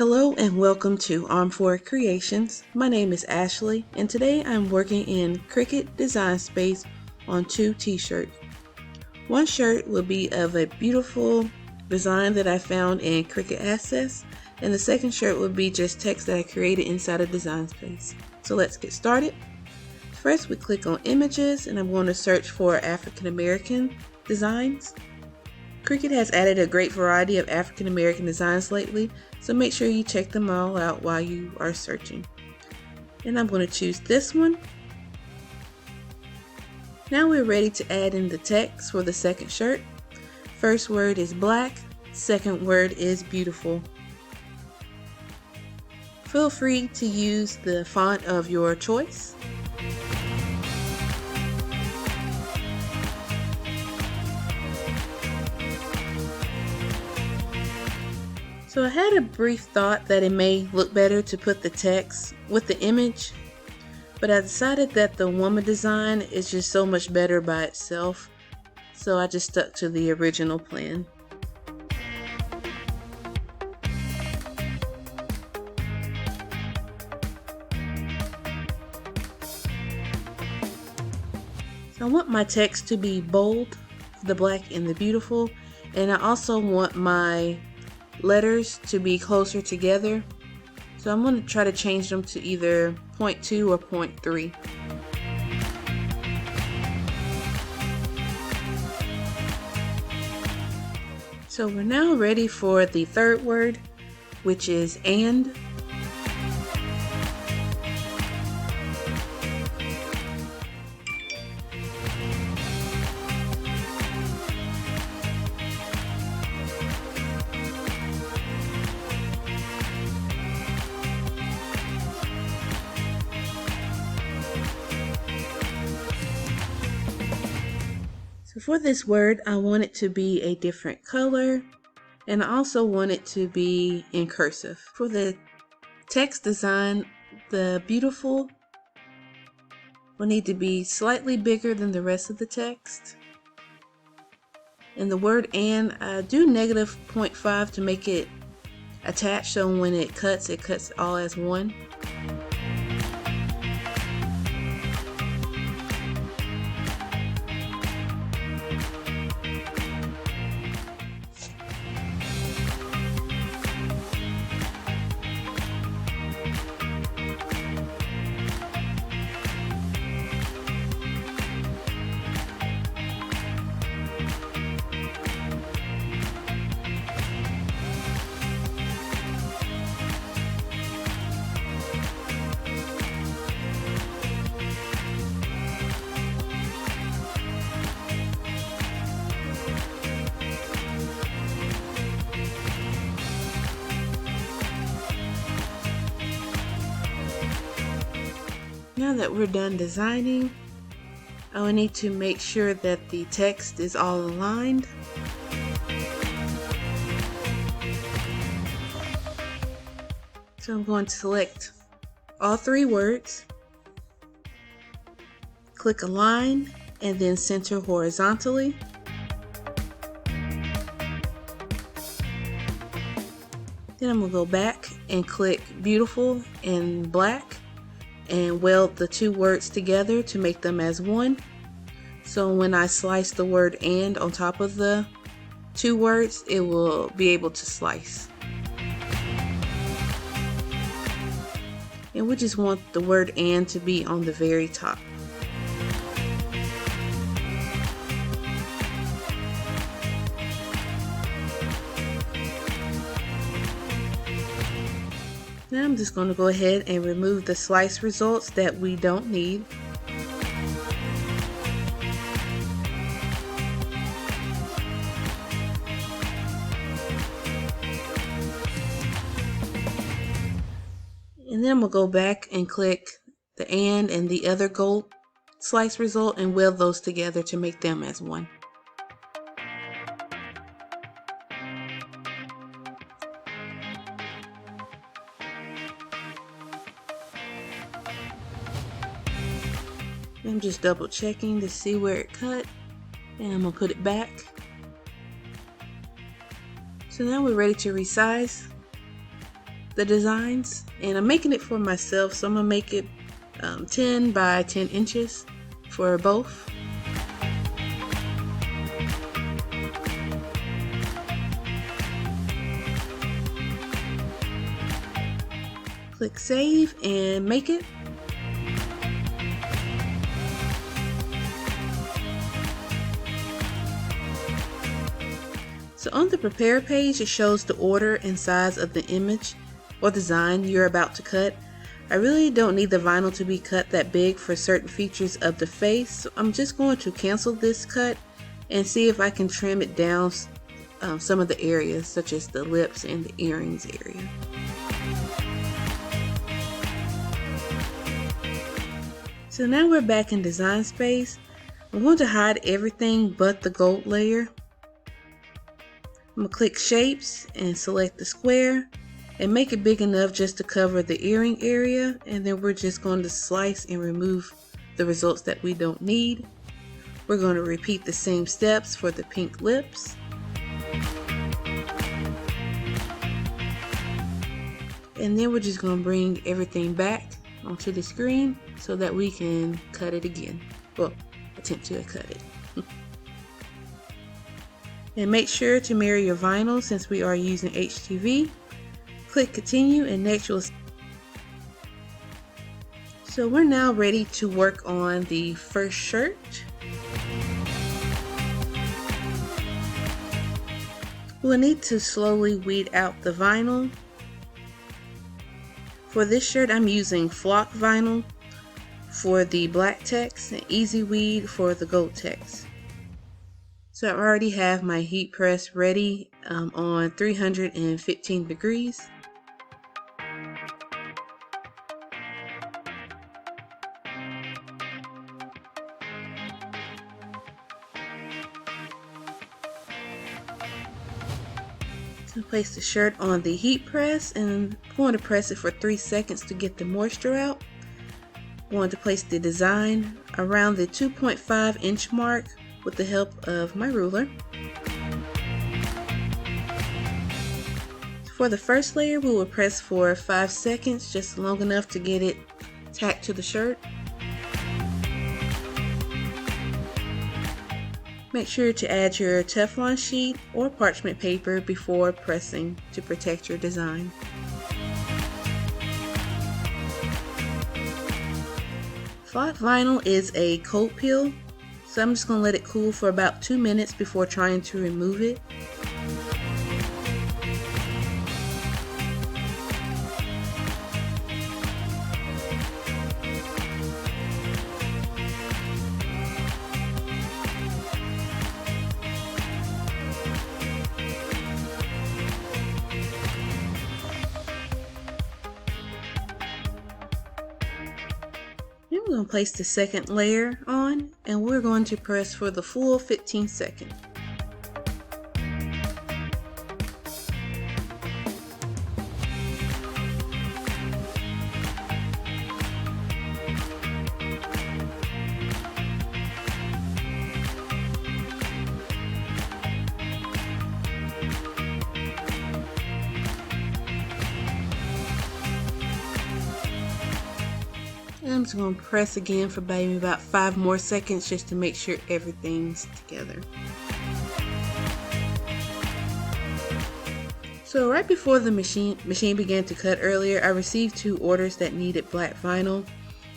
Hello and welcome to Arm for Creations. My name is Ashley and today I'm working in Cricut Design Space on two t-shirts. One shirt will be of a beautiful design that I found in Cricut Access, and the second shirt will be just text that I created inside of Design Space. So let's get started. First we click on images and I'm going to search for African American designs. Cricut has added a great variety of African American designs lately, so make sure you check them all out while you are searching. And I'm going to choose this one. Now we're ready to add in the text for the second shirt. First word is black, second word is beautiful. Feel free to use the font of your choice. So I had a brief thought that it may look better to put the text with the image, but I decided that the woman design is just so much better by itself, so I just stuck to the original plan. So I want my text to be bold, the black and the beautiful, and I also want my letters to be closer together, so I'm going to try to change them to either 0.2 or 0.3. So we're now ready for the third word, which is and. So for this word, I want it to be a different color, and I also want it to be in cursive. For the text design, the beautiful will need to be slightly bigger than the rest of the text. And the word and, I do negative 0.5 to make it attached, so when it cuts all as one. Now that we're done designing, I will need to make sure that the text is all aligned. So I'm going to select all three words, click Align, and then center horizontally. Then I'm going to go back and click Beautiful in black and weld the two words together to make them as one. So when I slice the word and on top of the two words, it will be able to slice. And we just want the word and to be on the very top. Now I'm just going to go ahead and remove the slice results that we don't need. And then we'll go back and click the and the other gold slice result and weld those together to make them as one. I'm just double checking to see where it cut, and I'm gonna put it back. So now we're ready to resize the designs, and I'm making it for myself, so I'm gonna make it 10 by 10 inches for both. Click save and make it. So on the prepare page, it shows the order and size of the image or design you're about to cut. I really don't need the vinyl to be cut that big for certain features of the face, so I'm just going to cancel this cut and see if I can trim it down some of the areas, such as the lips and the earrings area. So now we're back in design space. I'm going to hide everything but the gold layer. I'm going to click shapes and select the square and make it big enough just to cover the earring area, and then we're just going to slice and remove the results that we don't need. We're going to repeat the same steps for the pink lips. And then we're just going to bring everything back onto the screen so that we can cut it again. Well, attempt to cut it. And make sure to mirror your vinyl since we are using HTV. Click continue and next you'll. So we're now ready to work on the first shirt. We'll need to slowly weed out the vinyl. For this shirt, I'm using flock vinyl for the black text and EasyWeed for the gold text. So I already have my heat press ready on 315 degrees. So place the shirt on the heat press and I'm going to press it for 3 seconds to get the moisture out. I'm going to place the design around the 2.5 inch mark with the help of my ruler. For the first layer, we will press for 5 seconds, just long enough to get it tacked to the shirt. Make sure to add your Teflon sheet or parchment paper before pressing to protect your design. Flock vinyl is a cold peel, so I'm just going to let it cool for about 2 minutes before trying to remove it. Then we're going to place the second layer on and we're going to press for the full 15 seconds. I'm just going to press again for maybe about 5 more seconds just to make sure everything's together. So right before the machine began to cut earlier, I received 2 orders that needed black vinyl.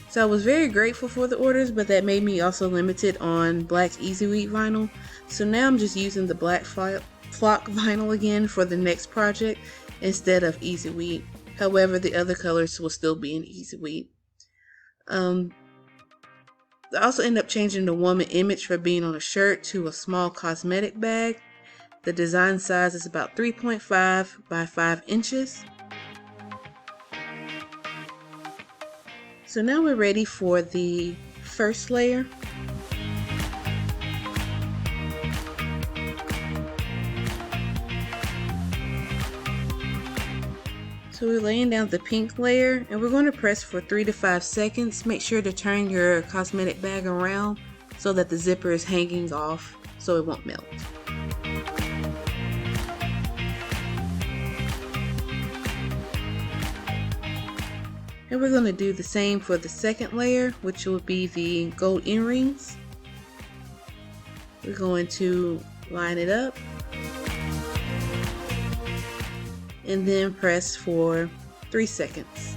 So I was very grateful for the orders, but that made me also limited on black EasyWeed vinyl. So now I'm just using the black flock vinyl again for the next project instead of EasyWeed. However, the other colors will still be in EasyWeed. I also ended up changing the woman image for being on a shirt to a small cosmetic bag. The design size is about 3.5 by 5 inches. So now we're ready for the first layer. So we're laying down the pink layer and we're going to press for 3 to 5 seconds. Make sure to turn your cosmetic bag around so that the zipper is hanging off so it won't melt. And we're going to do the same for the second layer, which will be the gold earrings. We're going to line it up and then press for 3 seconds.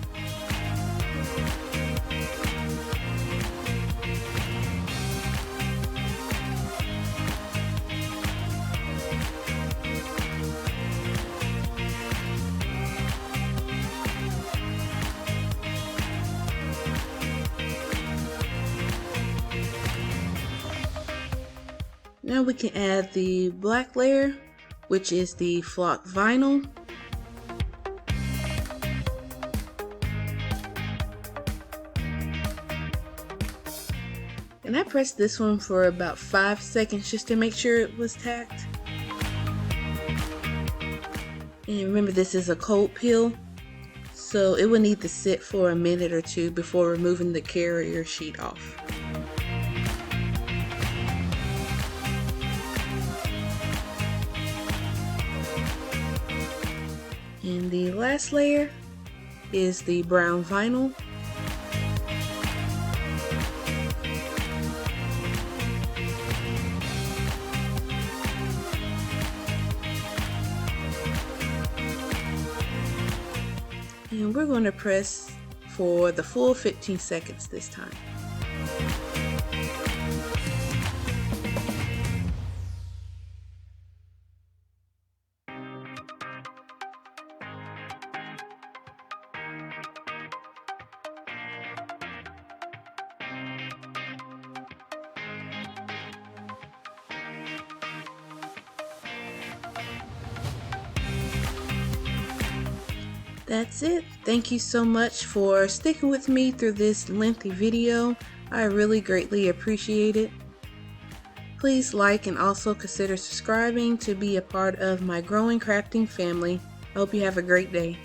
Now we can add the black layer, which is the flock vinyl. And I pressed this one for about 5 seconds just to make sure it was tacked. And remember, this is a cold peel, so it will need to sit for a minute or two before removing the carrier sheet off. And the last layer is the brown vinyl. And we're going to press for the full 15 seconds this time. That's it. Thank you so much for sticking with me through this lengthy video. I really greatly appreciate it. Please like and also consider subscribing to be a part of my growing crafting family. I hope you have a great day.